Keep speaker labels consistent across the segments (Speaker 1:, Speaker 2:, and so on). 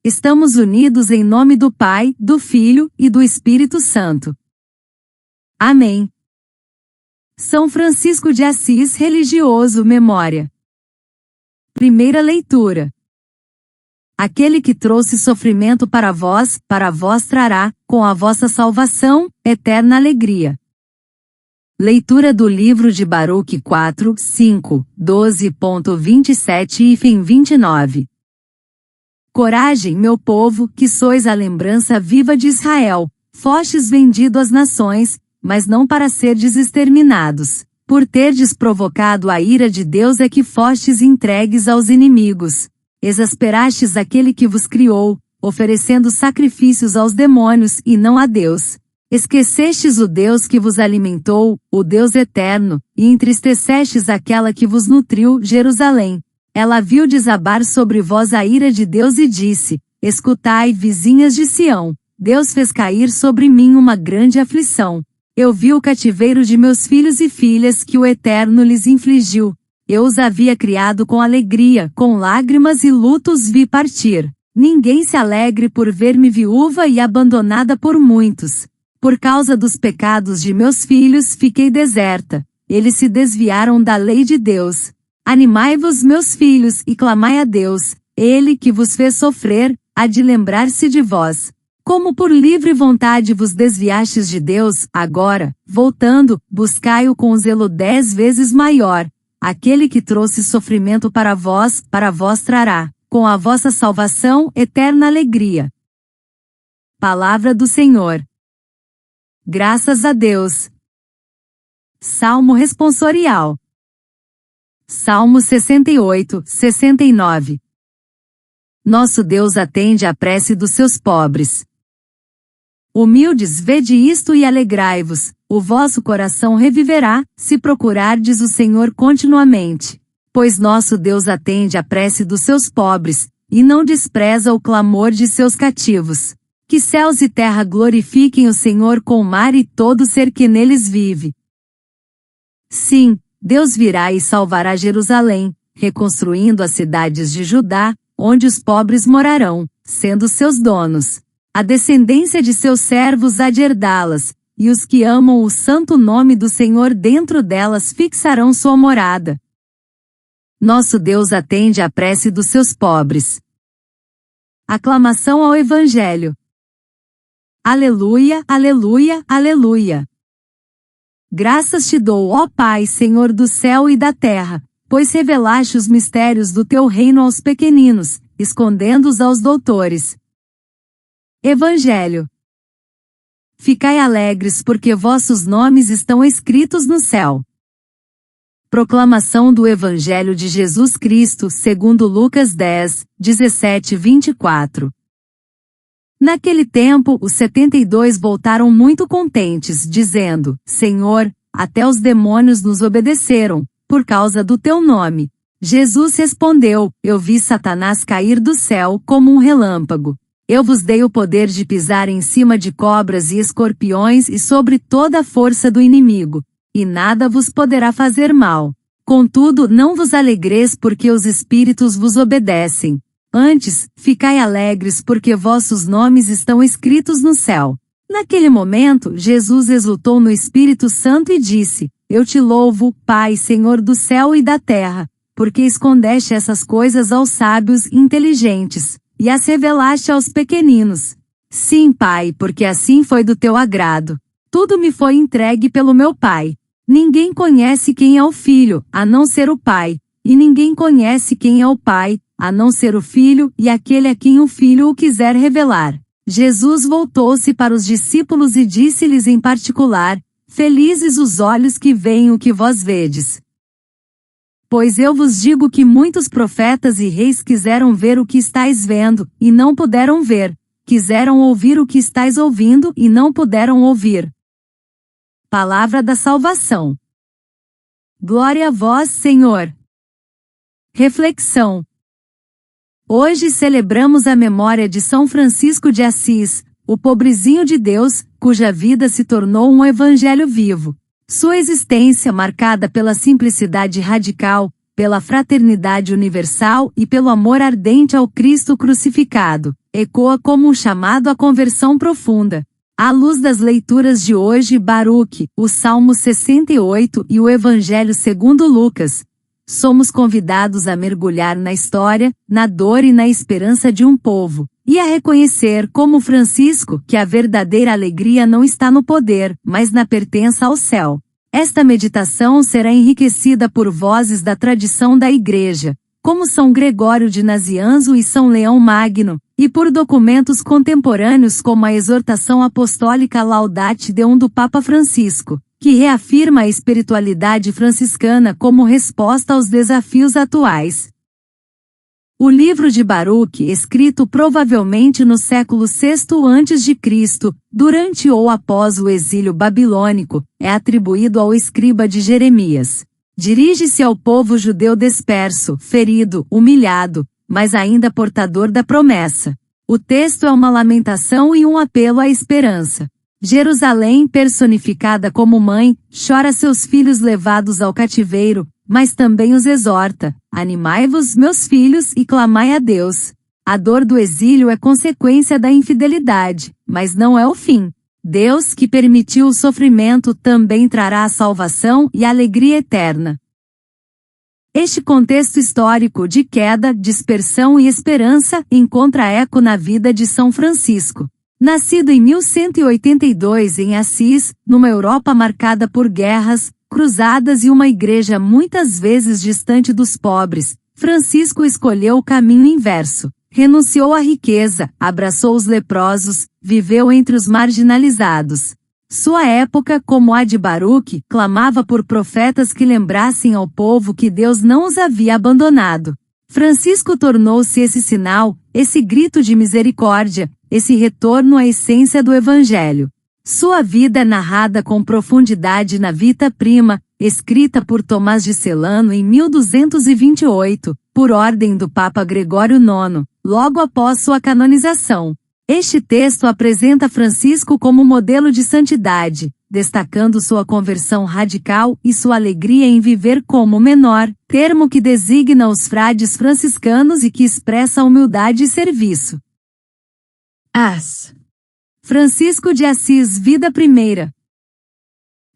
Speaker 1: Estamos unidos em nome do Pai, do Filho e do Espírito Santo. Amém. São Francisco de Assis, religioso, memória. Primeira leitura. Aquele que trouxe sofrimento para vós trará, com a vossa salvação, eterna alegria. Leitura do livro de Baruque 4, 5, 12.27 e fim 29. Coragem, meu povo, que sois a lembrança viva de Israel, fostes vendido às nações, mas não para serdes exterminados. Por terdes provocado a ira de Deus é que fostes entregues aos inimigos. Exasperastes aquele que vos criou, oferecendo sacrifícios aos demônios e não a Deus. Esquecestes o Deus que vos alimentou, o Deus eterno, e entristecestes aquela que vos nutriu, Jerusalém. Ela viu desabar sobre vós a ira de Deus e disse: Escutai, vizinhas de Sião, Deus fez cair sobre mim uma grande aflição. Eu vi o cativeiro de meus filhos e filhas que o Eterno lhes infligiu. Eu os havia criado com alegria, com lágrimas e lutos vi partir. Ninguém se alegre por ver-me viúva e abandonada por muitos. Por causa dos pecados de meus filhos fiquei deserta. Eles se desviaram da lei de Deus. Animai-vos, meus filhos, e clamai a Deus. Ele que vos fez sofrer, há de lembrar-se de vós. Como por livre vontade vos desviastes de Deus, agora, voltando, buscai-o com zelo 10 vezes maior. Aquele que trouxe sofrimento para vós trará, com a vossa salvação, eterna alegria. Palavra do Senhor. Graças a Deus. Salmo responsorial. Salmo 68, 69. Nosso Deus atende à prece dos seus pobres. Humildes, vede isto e alegrai-vos, o vosso coração reviverá, se procurardes o Senhor continuamente. Pois nosso Deus atende à prece dos seus pobres, e não despreza o clamor de seus cativos. Que céus e terra glorifiquem o Senhor com o mar e todo ser que neles vive. Sim, Deus virá e salvará Jerusalém, reconstruindo as cidades de Judá, onde os pobres morarão, sendo seus donos. A descendência de seus servos há de herdá-las, e os que amam o santo nome do Senhor dentro delas fixarão sua morada. Nosso Deus atende à prece dos seus pobres. Aclamação ao Evangelho. Aleluia, aleluia, aleluia. Graças te dou, ó Pai, Senhor do céu e da terra, pois revelaste os mistérios do teu reino aos pequeninos, escondendo-os aos doutores. Evangelho. Ficai alegres porque vossos nomes estão escritos no céu. Proclamação do Evangelho de Jesus Cristo, segundo Lucas 10, 17-24. Naquele tempo, os 72 voltaram muito contentes, dizendo: Senhor, até os demônios nos obedeceram, por causa do teu nome. Jesus respondeu: Eu vi Satanás cair do céu como um relâmpago. Eu vos dei o poder de pisar em cima de cobras e escorpiões e sobre toda a força do inimigo, e nada vos poderá fazer mal. Contudo, não vos alegreis porque os espíritos vos obedecem. Antes, ficai alegres porque vossos nomes estão escritos no céu. Naquele momento, Jesus exultou no Espírito Santo e disse: Eu te louvo, Pai, Senhor do céu e da terra, porque escondeste essas coisas aos sábios e inteligentes, e as revelaste aos pequeninos. Sim, Pai, porque assim foi do teu agrado. Tudo me foi entregue pelo meu Pai. Ninguém conhece quem é o Filho, a não ser o Pai, e ninguém conhece quem é o Pai, a não ser o Filho e aquele a quem o Filho o quiser revelar. Jesus voltou-se para os discípulos e disse-lhes em particular: Felizes os olhos que veem o que vós vedes. Pois eu vos digo que muitos profetas e reis quiseram ver o que estáis vendo, e não puderam ver, quiseram ouvir o que estáis ouvindo e não puderam ouvir. Palavra da salvação. Glória a vós, Senhor. Reflexão. Hoje celebramos a memória de São Francisco de Assis, o pobrezinho de Deus, cuja vida se tornou um evangelho vivo. Sua existência marcada pela simplicidade radical, pela fraternidade universal e pelo amor ardente ao Cristo crucificado, ecoa como um chamado à conversão profunda. À luz das leituras de hoje, Baruque, o Salmo 68 e o Evangelho segundo Lucas, somos convidados a mergulhar na história, na dor e na esperança de um povo, e a reconhecer, como Francisco, que a verdadeira alegria não está no poder, mas na pertença ao céu. Esta meditação será enriquecida por vozes da tradição da Igreja, como São Gregório de Nazianzo e São Leão Magno, e por documentos contemporâneos como a exortação apostólica Laudate Deum do Papa Francisco, que reafirma a espiritualidade franciscana como resposta aos desafios atuais. O livro de Baruque, escrito provavelmente no século VI a.C., durante ou após o exílio babilônico, é atribuído ao escriba de Jeremias. Dirige-se ao povo judeu disperso, ferido, humilhado, mas ainda portador da promessa. O texto é uma lamentação e um apelo à esperança. Jerusalém, personificada como mãe, chora seus filhos levados ao cativeiro, mas também os exorta: animai-vos, meus filhos, e clamai a Deus. A dor do exílio é consequência da infidelidade, mas não é o fim. Deus, que permitiu o sofrimento, também trará a salvação e a alegria eterna. Este contexto histórico de queda, dispersão e esperança encontra eco na vida de São Francisco. Nascido em 1182 em Assis, numa Europa marcada por guerras, cruzadas e uma igreja muitas vezes distante dos pobres, Francisco escolheu o caminho inverso. Renunciou à riqueza, abraçou os leprosos, viveu entre os marginalizados. Sua época, como a de Baruque, clamava por profetas que lembrassem ao povo que Deus não os havia abandonado. Francisco tornou-se esse sinal, esse grito de misericórdia, esse retorno à essência do Evangelho. Sua vida é narrada com profundidade na Vita Prima, escrita por Tomás de Celano em 1228, por ordem do Papa Gregório IX, logo após sua canonização. Este texto apresenta Francisco como modelo de santidade, destacando sua conversão radical e sua alegria em viver como menor, termo que designa os frades franciscanos e que expressa humildade e serviço. Francisco de Assis, vida primeira.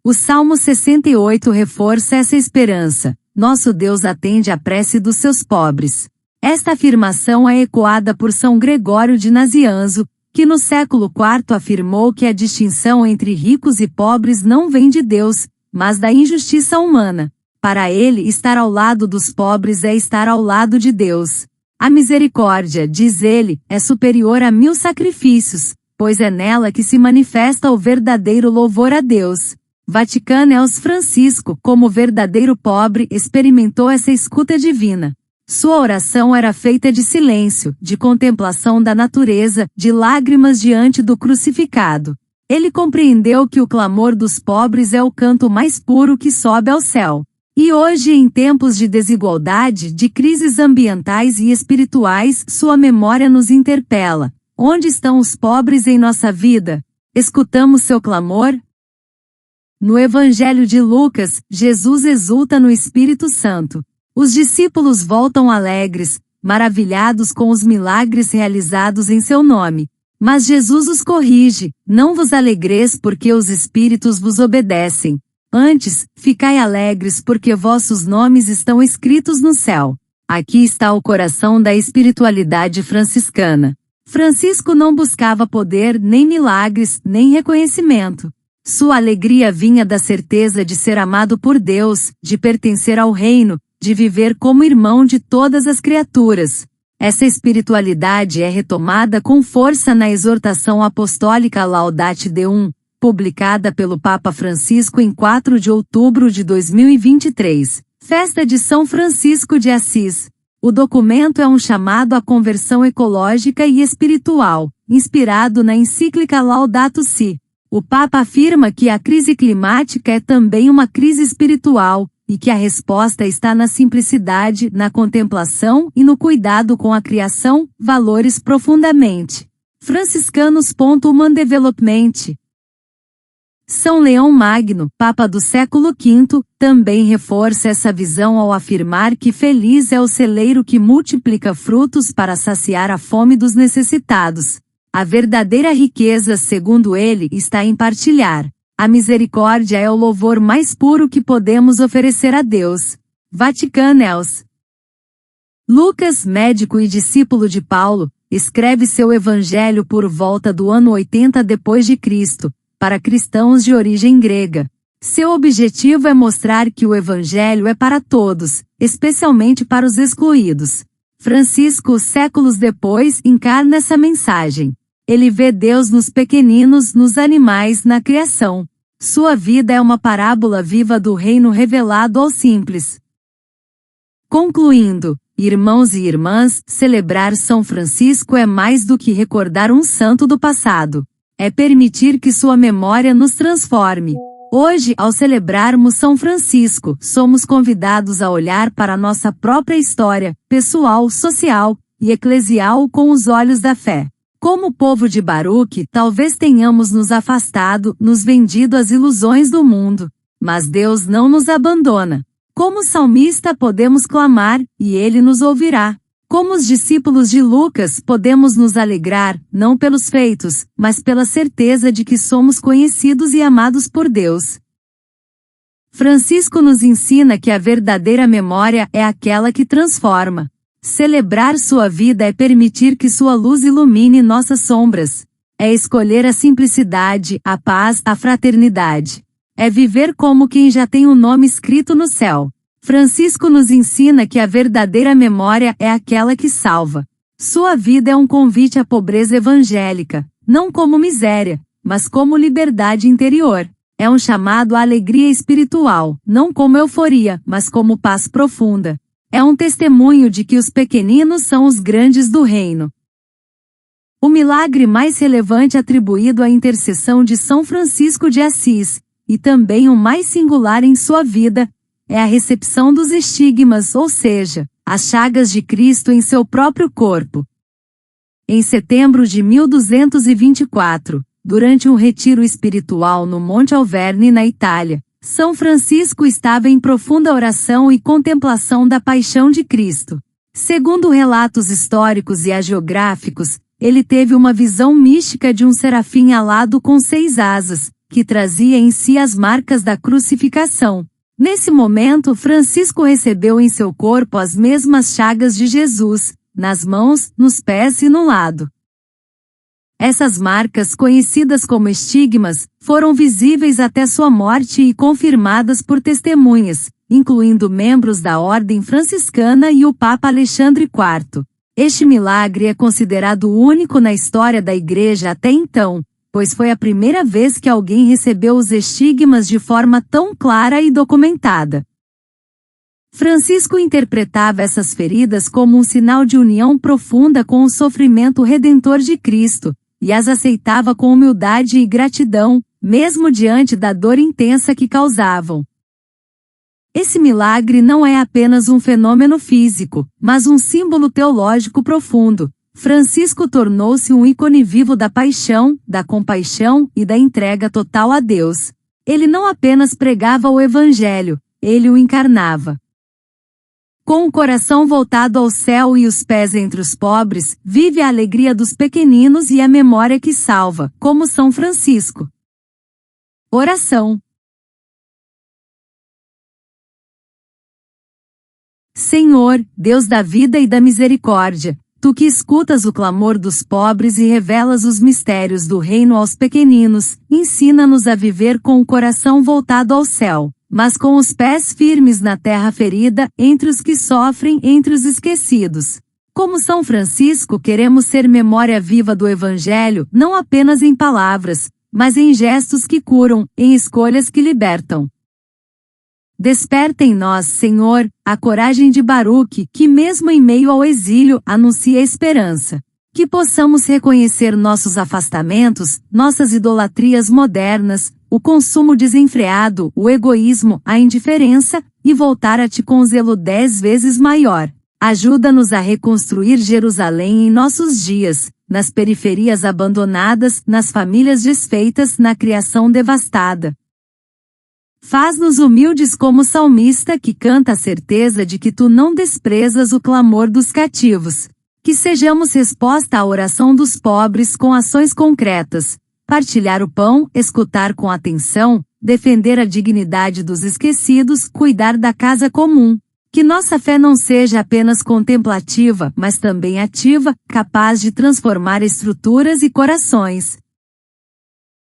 Speaker 1: O Salmo 68 reforça essa esperança. Nosso Deus atende à prece dos seus pobres. Esta afirmação é ecoada por São Gregório de Nazianzo, que no século IV afirmou que a distinção entre ricos e pobres não vem de Deus, mas da injustiça humana. Para ele, estar ao lado dos pobres é estar ao lado de Deus. A misericórdia, diz ele, é superior a 1000 sacrifícios, pois é nela que se manifesta o verdadeiro louvor a Deus. Vaticaneus Francisco, como verdadeiro pobre, experimentou essa escuta divina. Sua oração era feita de silêncio, de contemplação da natureza, de lágrimas diante do crucificado. Ele compreendeu que o clamor dos pobres é o canto mais puro que sobe ao céu. E hoje, em tempos de desigualdade, de crises ambientais e espirituais, sua memória nos interpela. Onde estão os pobres em nossa vida? Escutamos seu clamor? No Evangelho de Lucas, Jesus exulta no Espírito Santo. Os discípulos voltam alegres, maravilhados com os milagres realizados em seu nome. Mas Jesus os corrige: não vos alegreis porque os espíritos vos obedecem. Antes, ficai alegres porque vossos nomes estão escritos no céu. Aqui está o coração da espiritualidade franciscana. Francisco não buscava poder, nem milagres, nem reconhecimento. Sua alegria vinha da certeza de ser amado por Deus, de pertencer ao reino, de viver como irmão de todas as criaturas. Essa espiritualidade é retomada com força na exortação apostólica Laudate Deum, publicada pelo Papa Francisco em 4 de outubro de 2023, festa de São Francisco de Assis. O documento é um chamado à conversão ecológica e espiritual, inspirado na encíclica Laudato Si. O Papa afirma que a crise climática é também uma crise espiritual, e que a resposta está na simplicidade, na contemplação e no cuidado com a criação, valores profundamente franciscanos. Human Development. São Leão Magno, Papa do século V, também reforça essa visão ao afirmar que feliz é o celeiro que multiplica frutos para saciar a fome dos necessitados. A verdadeira riqueza, segundo ele, está em partilhar. A misericórdia é o louvor mais puro que podemos oferecer a Deus. Vaticanus. Lucas, médico e discípulo de Paulo, escreve seu evangelho por volta do ano 80 d.C., para cristãos de origem grega. Seu objetivo é mostrar que o evangelho é para todos, especialmente para os excluídos. Francisco, séculos depois, encarna essa mensagem. Ele vê Deus nos pequeninos, nos animais, na criação. Sua vida é uma parábola viva do reino revelado aos simples. Concluindo, irmãos e irmãs, celebrar São Francisco é mais do que recordar um santo do passado. É permitir que sua memória nos transforme. Hoje, ao celebrarmos São Francisco, somos convidados a olhar para nossa própria história, pessoal, social e eclesial com os olhos da fé. Como povo de Baruque, talvez tenhamos nos afastado, nos vendido às ilusões do mundo. Mas Deus não nos abandona. Como salmista podemos clamar, e Ele nos ouvirá. Como os discípulos de Lucas, podemos nos alegrar, não pelos feitos, mas pela certeza de que somos conhecidos e amados por Deus. Francisco nos ensina que a verdadeira memória é aquela que transforma. Celebrar sua vida é permitir que sua luz ilumine nossas sombras. É escolher a simplicidade, a paz, a fraternidade. É viver como quem já tem um nome escrito no céu. Francisco nos ensina que a verdadeira memória é aquela que salva. Sua vida é um convite à pobreza evangélica, não como miséria, mas como liberdade interior. É um chamado à alegria espiritual, não como euforia, mas como paz profunda. É um testemunho de que os pequeninos são os grandes do reino. O milagre mais relevante atribuído à intercessão de São Francisco de Assis, e também o mais singular em sua vida, é a recepção dos estigmas, ou seja, as chagas de Cristo em seu próprio corpo. Em setembro de 1224, durante um retiro espiritual no Monte Alverne, na Itália, São Francisco estava em profunda oração e contemplação da paixão de Cristo. Segundo relatos históricos e hagiográficos, ele teve uma visão mística de um serafim alado com 6 asas, que trazia em si as marcas da crucificação. Nesse momento, Francisco recebeu em seu corpo as mesmas chagas de Jesus, nas mãos, nos pés e no lado. Essas marcas, conhecidas como estigmas, foram visíveis até sua morte e confirmadas por testemunhas, incluindo membros da Ordem Franciscana e o Papa Alexandre IV. Este milagre é considerado único na história da Igreja até então, pois foi a primeira vez que alguém recebeu os estigmas de forma tão clara e documentada. Francisco interpretava essas feridas como um sinal de união profunda com o sofrimento redentor de Cristo, e as aceitava com humildade e gratidão, mesmo diante da dor intensa que causavam. Esse milagre não é apenas um fenômeno físico, mas um símbolo teológico profundo. Francisco tornou-se um ícone vivo da paixão, da compaixão e da entrega total a Deus. Ele não apenas pregava o Evangelho, ele o encarnava. Com o coração voltado ao céu e os pés entre os pobres, vive a alegria dos pequeninos e a memória que salva, como São Francisco. Oração. Senhor, Deus da vida e da misericórdia, Tu que escutas o clamor dos pobres e revelas os mistérios do reino aos pequeninos, ensina-nos a viver com o coração voltado ao céu, mas com os pés firmes na terra ferida, entre os que sofrem, entre os esquecidos. Como São Francisco, queremos ser memória viva do Evangelho, não apenas em palavras, mas em gestos que curam, em escolhas que libertam. Desperta em nós, Senhor, a coragem de Baruque, que mesmo em meio ao exílio, anuncia a esperança. Que possamos reconhecer nossos afastamentos, nossas idolatrias modernas, o consumo desenfreado, o egoísmo, a indiferença, e voltar a Ti com zelo 10 vezes maior. Ajuda-nos a reconstruir Jerusalém em nossos dias, nas periferias abandonadas, nas famílias desfeitas, na criação devastada. Faz-nos humildes como o salmista que canta a certeza de que tu não desprezas o clamor dos cativos. Que sejamos resposta à oração dos pobres com ações concretas, partilhar o pão, escutar com atenção, defender a dignidade dos esquecidos, cuidar da casa comum. Que nossa fé não seja apenas contemplativa, mas também ativa, capaz de transformar estruturas e corações.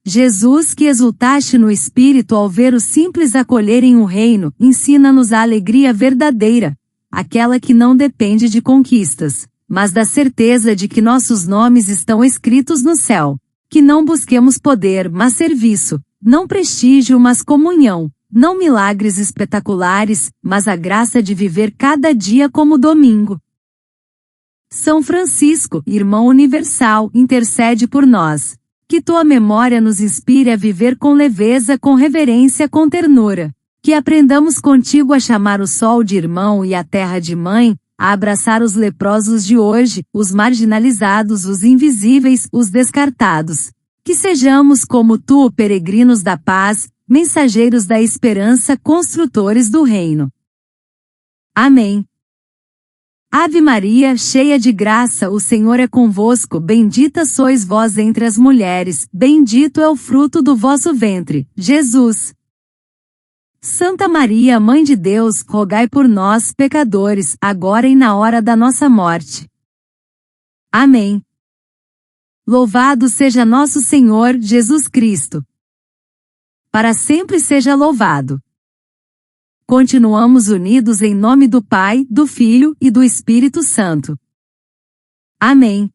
Speaker 1: Jesus, que exultaste no Espírito ao ver os simples acolherem o reino, ensina-nos a alegria verdadeira, aquela que não depende de conquistas, mas da certeza de que nossos nomes estão escritos no céu. Que não busquemos poder, mas serviço, não prestígio, mas comunhão, não milagres espetaculares, mas a graça de viver cada dia como domingo. São Francisco, irmão universal, intercede por nós. Que tua memória nos inspire a viver com leveza, com reverência, com ternura. Que aprendamos contigo a chamar o sol de irmão e a terra de mãe, a abraçar os leprosos de hoje, os marginalizados, os invisíveis, os descartados. Que sejamos como tu, peregrinos da paz, mensageiros da esperança, construtores do reino. Amém. Ave Maria, cheia de graça, o Senhor é convosco, bendita sois vós entre as mulheres, bendito é o fruto do vosso ventre, Jesus. Santa Maria, Mãe de Deus, rogai por nós, pecadores, agora e na hora da nossa morte. Amém. Louvado seja nosso Senhor Jesus Cristo. Para sempre seja louvado. Continuamos unidos em nome do Pai, do Filho e do Espírito Santo. Amém.